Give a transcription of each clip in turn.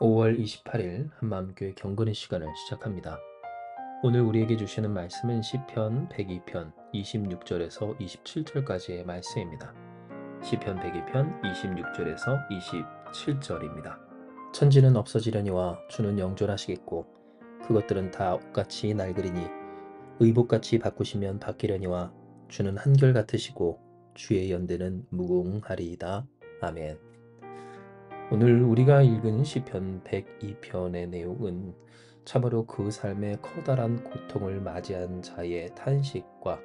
5월 28일 한마음교회 경건의 시간을 시작합니다. 오늘 우리에게 주시는 말씀은 시편 102편 26절에서 27절까지의 말씀입니다. 시편 102편 26절에서 27절입니다. 천지는 없어지려니와 주는 영존하시겠고 그것들은 다 옷같이 낡으리니 의복같이 바꾸시면 바뀌려니와 주는 한결같으시고 주의 연대는 무궁하리이다. 아멘. 오늘 우리가 읽은 시편 102편의 내용은 참으로 그 삶의 커다란 고통을 맞이한 자의 탄식과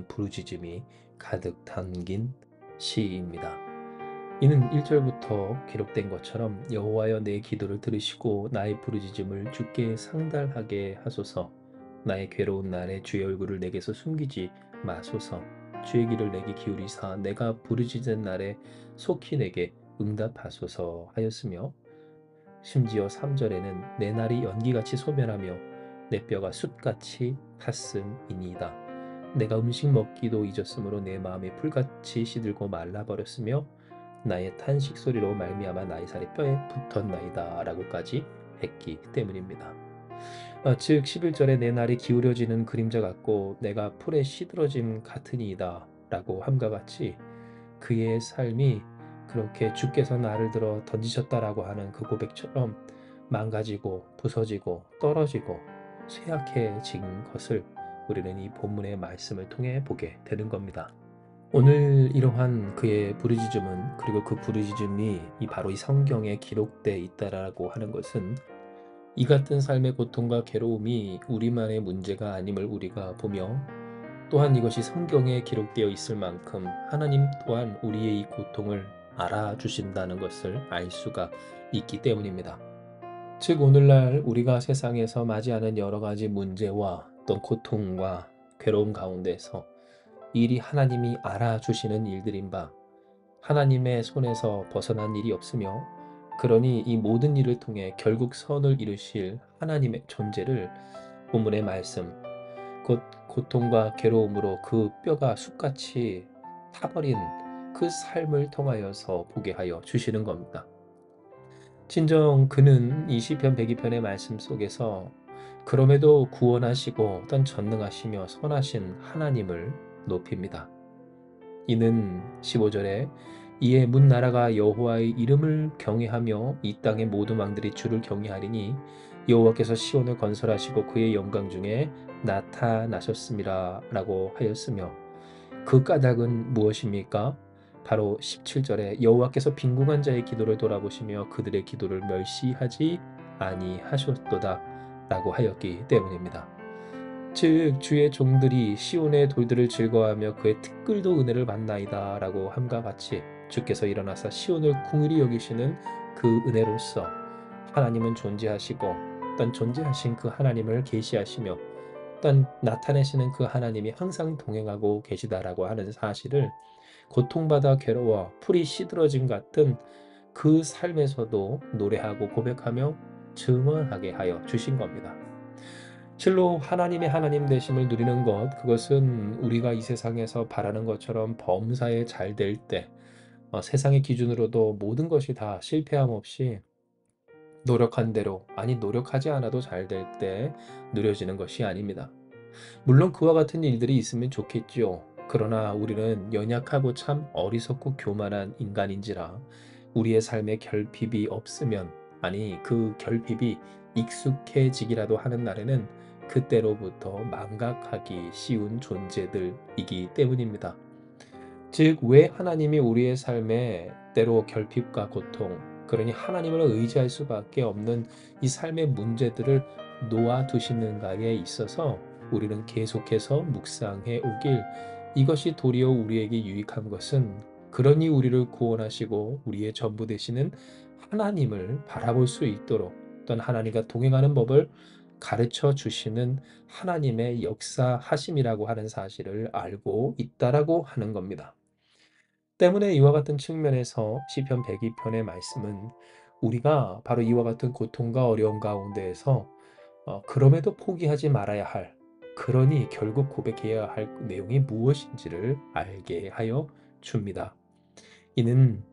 부르짖음이 가득 담긴 시입니다. 이는 1절부터 기록된 것처럼 여호와여 내 기도를 들으시고 나의 부르짖음을 주께 상달하게 하소서. 나의 괴로운 날에 주의 얼굴을 내게서 숨기지 마소서. 주의 귀를 내게 기울이사 내가 부르짖은 날에 속히 내게 응답하소서 하였으며, 심지어 3절에는 내 날이 연기같이 소멸하며 내 뼈가 숯같이 탔음이니이다. 내가 음식 먹기도 잊었으므로 내 마음이 풀같이 시들고 말라버렸으며 나의 탄식 소리로 말미암아 나의 살이 뼈에 붙었나이다 라고까지 했기 때문입니다. 즉 11절에 내 날이 기울어지는 그림자 같고 내가 풀에 시들어짐 같으니이다 라고 함과 같이 그의 삶이 그렇게 주께서 나를 들어 던지셨다라고 하는 그 고백처럼 망가지고 부서지고 떨어지고 쇠약해진 것을 우리는 이 본문의 말씀을 통해 보게 되는 겁니다. 오늘 이러한 그의 부르짖음은, 그리고 그 부르짖음이 바로 이 성경에 기록되어 있다라고 하는 것은 이 같은 삶의 고통과 괴로움이 우리만의 문제가 아님을 우리가 보며, 또한 이것이 성경에 기록되어 있을 만큼 하나님 또한 우리의 이 고통을 알아주신다는 것을 알 수가 있기 때문입니다. 즉 오늘날 우리가 세상에서 맞이하는 여러 가지 문제와 또 고통과 괴로움 가운데서 일이 하나님이 알아주시는 일들인 바 하나님의 손에서 벗어난 일이 없으며, 그러니 이 모든 일을 통해 결국 선을 이루실 하나님의 존재를 본문의 말씀, 곧 고통과 괴로움으로 그 뼈가 숯같이 타버린 그 삶을 통하여서 보게 하여 주시는 겁니다. 진정 그는 이 시편 102편의 말씀 속에서 그럼에도 구원하시고 어떤 전능하시며 선하신 하나님을 높입니다. 이는 15절에 이에 문 나라가 여호와의 이름을 경외하며 이 땅의 모든 왕들이 주를 경외하리니 여호와께서 시온을 건설하시고 그의 영광 중에 나타나셨습니다 라고 하였으며, 그 까닭은 무엇입니까? 바로 17절에 여호와께서 빈궁한 자의 기도를 돌아보시며 그들의 기도를 멸시하지 아니하셨도다 라고 하였기 때문입니다. 즉 주의 종들이 시온의 돌들을 즐거워하며 그의 티끌도 은혜를 받나이다 라고 함과 같이 주께서 일어나사 시온을 긍휼히 여기시는 그 은혜로서 하나님은 존재하시고 어떤 존재하신 그 하나님을 계시하시며 어떤 나타내시는 그 하나님이 항상 동행하고 계시다라고 하는 사실을 고통받아 괴로워 풀이 시들어짐 같은 그 삶에서도 노래하고 고백하며 증언하게 하여 주신 겁니다. 실로 하나님의 하나님 되심을 누리는 것, 그것은 우리가 이 세상에서 바라는 것처럼 범사에 잘 될 때, 세상의 기준으로도 모든 것이 다 실패함 없이 노력한 대로, 아니 노력하지 않아도 잘 될 때 누려지는 것이 아닙니다. 물론 그와 같은 일들이 있으면 좋겠지요. 그러나 우리는 연약하고 참 어리석고 교만한 인간인지라 우리의 삶에 결핍이 없으면, 아니 그 결핍이 익숙해지기라도 하는 날에는 그때로부터 망각하기 쉬운 존재들이기 때문입니다. 즉 왜 하나님이 우리의 삶에 때로 결핍과 고통, 그러니 하나님을 의지할 수밖에 없는 이 삶의 문제들을 놓아두시는가에 있어서 우리는 계속해서 묵상해 오길, 이것이 도리어 우리에게 유익한 것은 그러니 우리를 구원하시고 우리의 전부 되시는 하나님을 바라볼 수 있도록 또한 하나님과 동행하는 법을 가르쳐 주시는 하나님의 역사하심이라고 하는 사실을 알고 있다라고 하는 겁니다. 때문에 이와 같은 측면에서 시편 102편의 말씀은 우리가 바로 이와 같은 고통과 어려움 가운데에서 그럼에도 포기하지 말아야 할, 그러니 결국 고백해야 할 내용이 무엇인지를 알게 하여 줍니다. 이는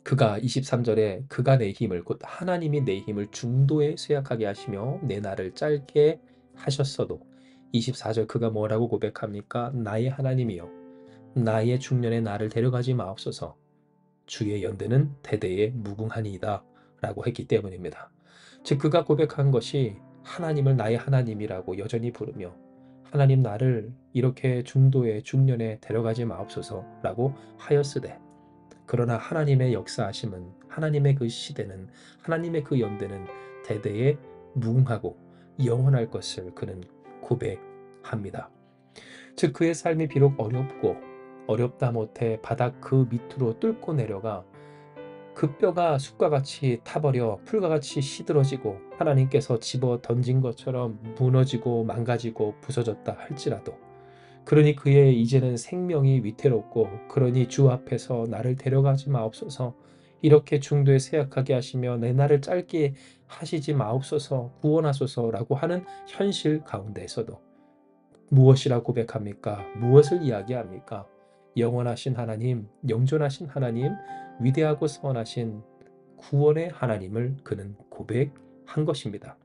그가 23절에 그가 내 힘을 곧 하나님이 내 힘을 중도에 쇠약하게 하시며 내 날을 짧게 하셨어도 24절 그가 뭐라고 고백합니까? 나의 하나님이여 나의 중년에 나를 데려가지 마옵소서 주의 연대는 대대에 무궁하니이다 라고 했기 때문입니다. 즉 그가 고백한 것이 하나님을 나의 하나님이라고 여전히 부르며 하나님 나를 이렇게 중도에 중년에 데려가지 마옵소서라고 하였으되 그러나 하나님의 역사하심은 하나님의 그 시대는 하나님의 그 연대는 대대에 무궁하고 영원할 것을 그는 고백합니다. 즉 그의 삶이 비록 어렵고 어렵다 못해 바닥 그 밑으로 뚫고 내려가 그 뼈가 숯과 같이 타버려 풀과 같이 시들어지고 하나님께서 집어 던진 것처럼 무너지고 망가지고 부서졌다 할지라도 그러니 그의 이제는 생명이 위태롭고 그러니 주 앞에서 나를 데려가지 마옵소서 이렇게 중도에 쇠약하게 하시며 내 날을 짧게 하시지 마옵소서 구원하소서라고 하는 현실 가운데에서도 무엇이라 고백합니까? 무엇을 이야기합니까? 영원하신 하나님, 영존하신 하나님, 위대하고 선하신 구원의 하나님을 그는 고백한 것입니다.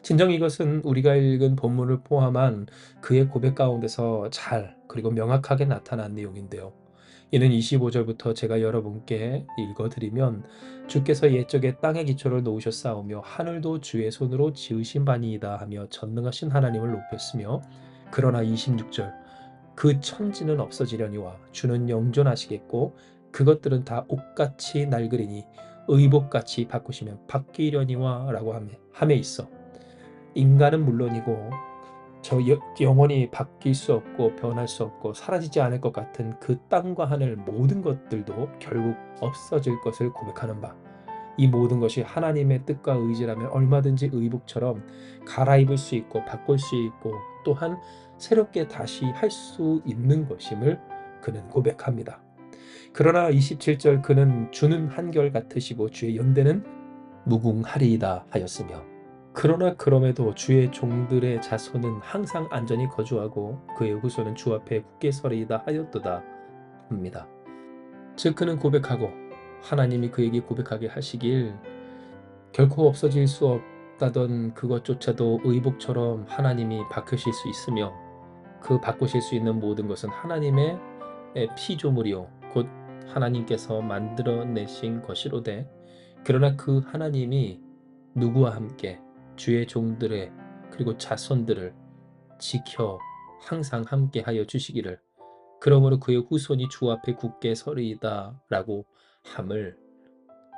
진정 이것은 우리가 읽은 본문을 포함한 그의 고백 가운데서 잘 그리고 명확하게 나타난 내용인데요. 이는 25절부터 제가 여러분께 읽어드리면 주께서 옛적에 땅의 기초를 놓으셨사오며 하늘도 주의 손으로 지으신 바니이다 하며 전능하신 하나님을 높였으며 그러나 26절 그 천지는 없어지려니와 주는 영존하시겠고 그것들은 다 옷같이 낡으리니 의복같이 바꾸시면 바뀌려니와 라고 함에 있어 인간은 물론이고 저 영원히 바뀔 수 없고 변할 수 없고 사라지지 않을 것 같은 그 땅과 하늘 모든 것들도 결국 없어질 것을 고백하는 바. 이 모든 것이 하나님의 뜻과 의지라면 얼마든지 의복처럼 갈아입을 수 있고 바꿀 수 있고 또한 새롭게 다시 할 수 있는 것임을 그는 고백합니다. 그러나 27절 그는 주는 한결 같으시고 주의 연대는 무궁하리이다 하였으며 그러나 그럼에도 주의 종들의 자손은 항상 안전히 거주하고 그의 후손은 주 앞에 굳게 서리이다 하였도다 합니다. 즉 그는 고백하고 하나님이 그에게 고백하게 하시길 결코 없어질 수 없다던 그것조차도 의복처럼 하나님이 바꾸실 수 있으며 그 바꾸실 수 있는 모든 것은 하나님의 피조물이요 곧 하나님께서 만들어내신 것이로되 그러나 그 하나님이 누구와 함께 주의 종들의 그리고 자손들을 지켜 항상 함께 하여 주시기를 그러므로 그의 후손이 주 앞에 굳게 서리이다 라고 함을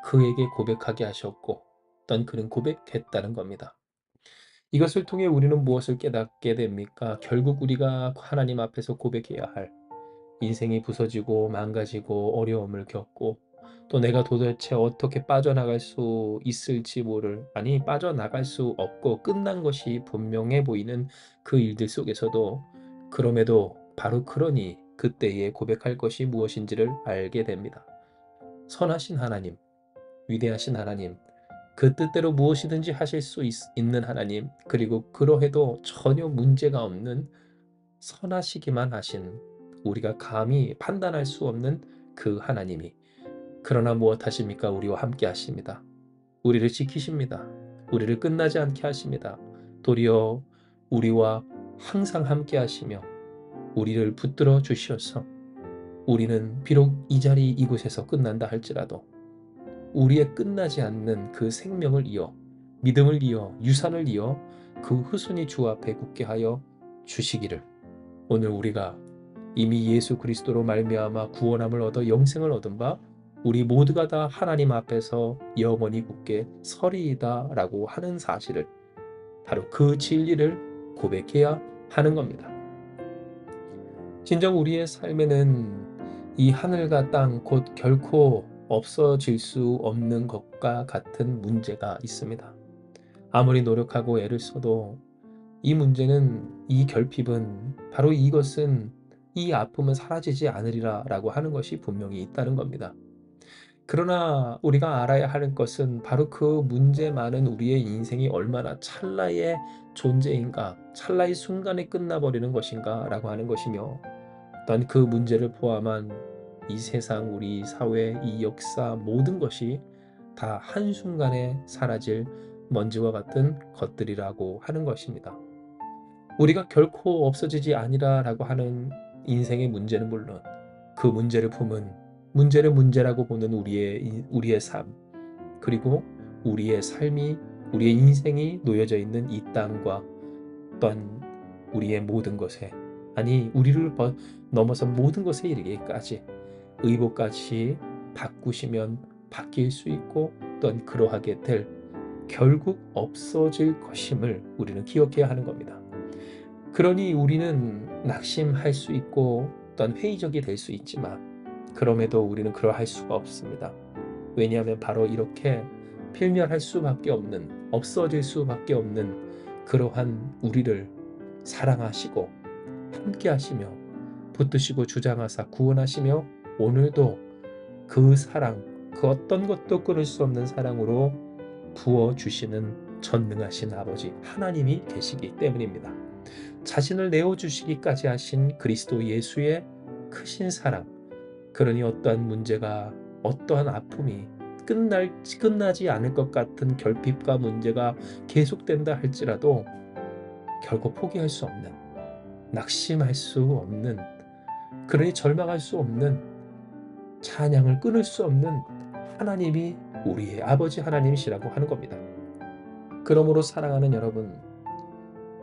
그에게 고백하게 하셨고 또 그는 고백했다는 겁니다. 이것을 통해 우리는 무엇을 깨닫게 됩니까? 결국 우리가 하나님 앞에서 고백해야 할 인생이 부서지고 망가지고 어려움을 겪고 또 내가 도대체 어떻게 빠져나갈 수 있을지 아니 빠져나갈 수 없고 끝난 것이 분명해 보이는 그 일들 속에서도 그럼에도 바로 그러니 그때에 고백할 것이 무엇인지를 알게 됩니다. 선하신 하나님, 위대하신 하나님, 그 뜻대로 무엇이든지 하실 수 있는 하나님, 그리고 그러해도 전혀 문제가 없는 선하시기만 하신 우리가 감히 판단할 수 없는 그 하나님이 그러나 무엇 하십니까? 우리와 함께 하십니다. 우리를 지키십니다. 우리를 끝나지 않게 하십니다. 도리어 우리와 항상 함께 하시며 우리를 붙들어 주시어서 우리는 비록 이 자리 이곳에서 끝난다 할지라도 우리의 끝나지 않는 그 생명을 이어 믿음을 이어 유산을 이어 그 후손이 주 앞에 굳게 하여 주시기를 오늘 우리가 이미 예수 그리스도로 말미암아 구원함을 얻어 영생을 얻은 바 우리 모두가 다 하나님 앞에서 영원히 굳게 서리이다 라고 하는 사실을 바로 그 진리를 고백해야 하는 겁니다. 진정 우리의 삶에는 이 하늘과 땅 곧 결코 없어질 수 없는 것과 같은 문제가 있습니다. 아무리 노력하고 애를 써도 이 문제는 이 결핍은 바로 이것은 이 아픔은 사라지지 않으리라 라고 하는 것이 분명히 있다는 겁니다. 그러나 우리가 알아야 하는 것은 바로 그 문제 많은 우리의 인생이 얼마나 찰나의 존재인가, 찰나의 순간에 끝나버리는 것인가 라고 하는 것이며 또한 그 문제를 포함한 이 세상, 우리 사회, 이 역사 모든 것이 다 한순간에 사라질 먼지와 같은 것들이라고 하는 것입니다. 우리가 결코 없어지지 아니라라고 하는 인생의 문제는 물론 그 문제를 품은 문제를 문제라고 보는 우리의 삶, 그리고 우리의 삶이 우리의 인생이 놓여져 있는 이 땅과 또한 우리의 모든 것에, 아니 우리를 넘어서 모든 것에 이르기까지 의복같이 바꾸시면 바뀔 수 있고 또한 그러하게 될 결국 없어질 것임을 우리는 기억해야 하는 겁니다. 그러니 우리는 낙심할 수 있고 또한 회의적이 될 수 있지만 그럼에도 우리는 그러할 수가 없습니다. 왜냐하면 바로 이렇게 필멸할 수밖에 없는, 없어질 수밖에 없는 그러한 우리를 사랑하시고 함께 하시며 붙드시고 주장하사 구원하시며 오늘도 그 사랑, 그 어떤 것도 끊을 수 없는 사랑으로 부어주시는 전능하신 아버지 하나님이 계시기 때문입니다. 자신을 내어주시기까지 하신 그리스도 예수의 크신 사랑, 그러니 어떠한 문제가, 어떠한 아픔이 끝나지 않을 것 같은 결핍과 문제가 계속된다 할지라도 결코 포기할 수 없는, 낙심할 수 없는, 그러니 절망할 수 없는, 찬양을 끊을 수 없는 하나님이 우리의 아버지 하나님이시라고 하는 겁니다. 그러므로 사랑하는 여러분,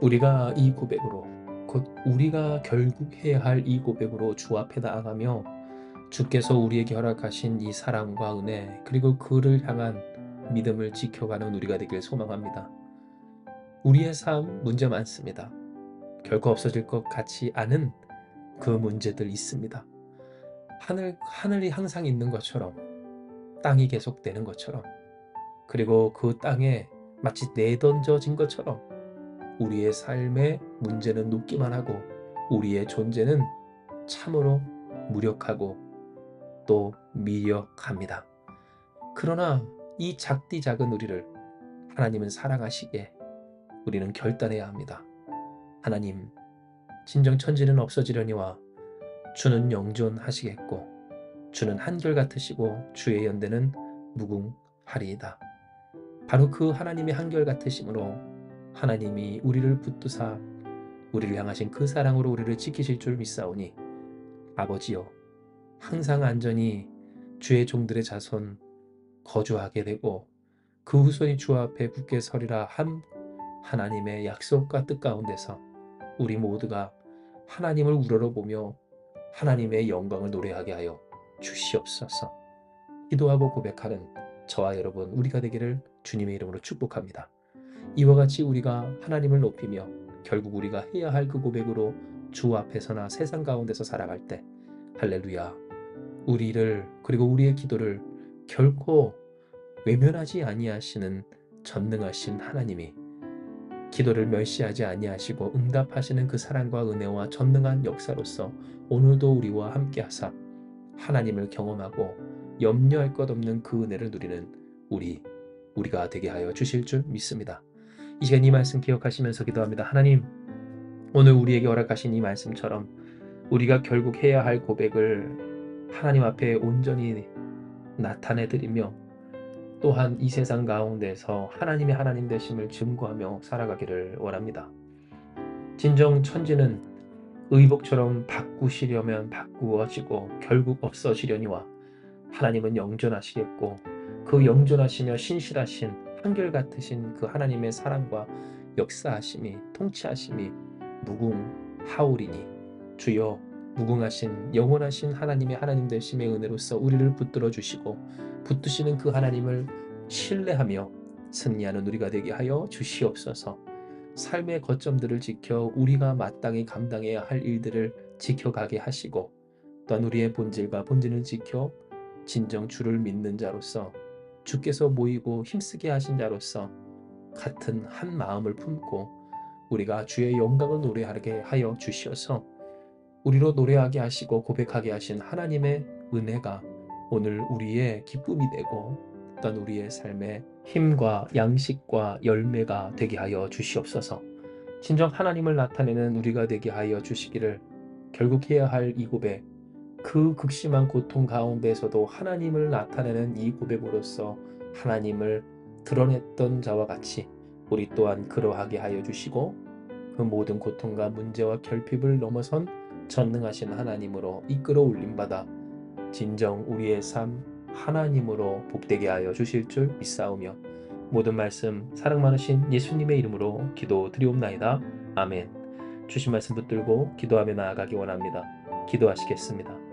우리가 이 고백으로, 곧 우리가 결국 해야 할 이 고백으로 주 앞에 나아가며 주께서 우리에게 허락하신 이 사랑과 은혜, 그리고 그를 향한 믿음을 지켜가는 우리가 되길 소망합니다. 우리의 삶 문제 많습니다. 결코 없어질 것 같지 않은 그 문제들 있습니다. 하늘이 항상 있는 것처럼, 땅이 계속되는 것처럼, 그리고 그 땅에 마치 내던져진 것처럼 우리의 삶의 문제는 높기만 하고 우리의 존재는 참으로 무력하고 또 미력합니다. 그러나 이 작디 작은 우리를 하나님은 사랑하시기에 우리는 결단해야 합니다. 하나님, 진정 천지는 없어지려니와 주는 영존하시겠고 주는 한결같으시고 주의 연대는 무궁하리이다. 바로 그 하나님의 한결같으심으로 하나님이 우리를 붙드사 우리를 향하신 그 사랑으로 우리를 지키실 줄 믿사오니 아버지여, 항상 안전히 주의 종들의 자손 거주하게 되고 그 후손이 주 앞에 굳게 서리라 한 하나님의 약속과 뜻 가운데서 우리 모두가 하나님을 우러러보며 하나님의 영광을 노래하게 하여 주시옵소서. 기도하고 고백하는 저와 여러분 우리가 되기를 주님의 이름으로 축복합니다. 이와 같이 우리가 하나님을 높이며 결국 우리가 해야 할 그 고백으로 주 앞에서나 세상 가운데서 살아갈 때 할렐루야, 우리를 그리고 우리의 기도를 결코 외면하지 아니하시는 전능하신 하나님이 기도를 멸시하지 아니하시고 응답하시는 그 사랑과 은혜와 전능한 역사로서 오늘도 우리와 함께하사 하나님을 경험하고 염려할 것 없는 그 은혜를 누리는 우리가 되게 하여 주실 줄 믿습니다. 이 시간 이 말씀 기억하시면서 기도합니다. 하나님, 오늘 우리에게 허락하신 이 말씀처럼 우리가 결국 해야 할 고백을 하나님 앞에 온전히 나타내드리며 또한 이 세상 가운데서 하나님의 하나님 되심을 증거하며 살아가기를 원합니다. 진정 천지는 의복처럼 바꾸시려면 바꾸어지고 결국 없어지려니와 하나님은 영존하시겠고 그 영존하시며 신실하신 한결같으신 그 하나님의 사랑과 역사하심이 통치하심이 무궁하오리니 주여, 무궁하신 영원하신 하나님의 하나님 되심의 은혜로서 우리를 붙들어 주시고 붙드시는 그 하나님을 신뢰하며 승리하는 우리가 되게 하여 주시옵소서. 삶의 거점들을 지켜 우리가 마땅히 감당해야 할 일들을 지켜가게 하시고 또한 우리의 본질과 본질을 지켜 진정 주를 믿는 자로서 주께서 모이고 힘쓰게 하신 자로서 같은 한 마음을 품고 우리가 주의 영광을 노래하게 하여 주시어서 우리로 노래하게 하시고 고백하게 하신 하나님의 은혜가 오늘 우리의 기쁨이 되고 또한 우리의 삶의 힘과 양식과 열매가 되게 하여 주시옵소서. 진정 하나님을 나타내는 우리가 되게 하여 주시기를 결국 해야 할 이 고백, 그 극심한 고통 가운데에서도 하나님을 나타내는 이 고백으로서 하나님을 드러냈던 자와 같이 우리 또한 그러하게 하여 주시고, 그 모든 고통과 문제와 결핍을 넘어선 전능하신 하나님으로 이끌어 올림받아 진정 우리의 삶 하나님으로 복되게 하여 주실 줄 믿사오며, 모든 말씀 사랑 많으신 예수님의 이름으로 기도드리옵나이다. 아멘. 주신 말씀 붙들고 기도하며 나아가기 원합니다. 기도하시겠습니다.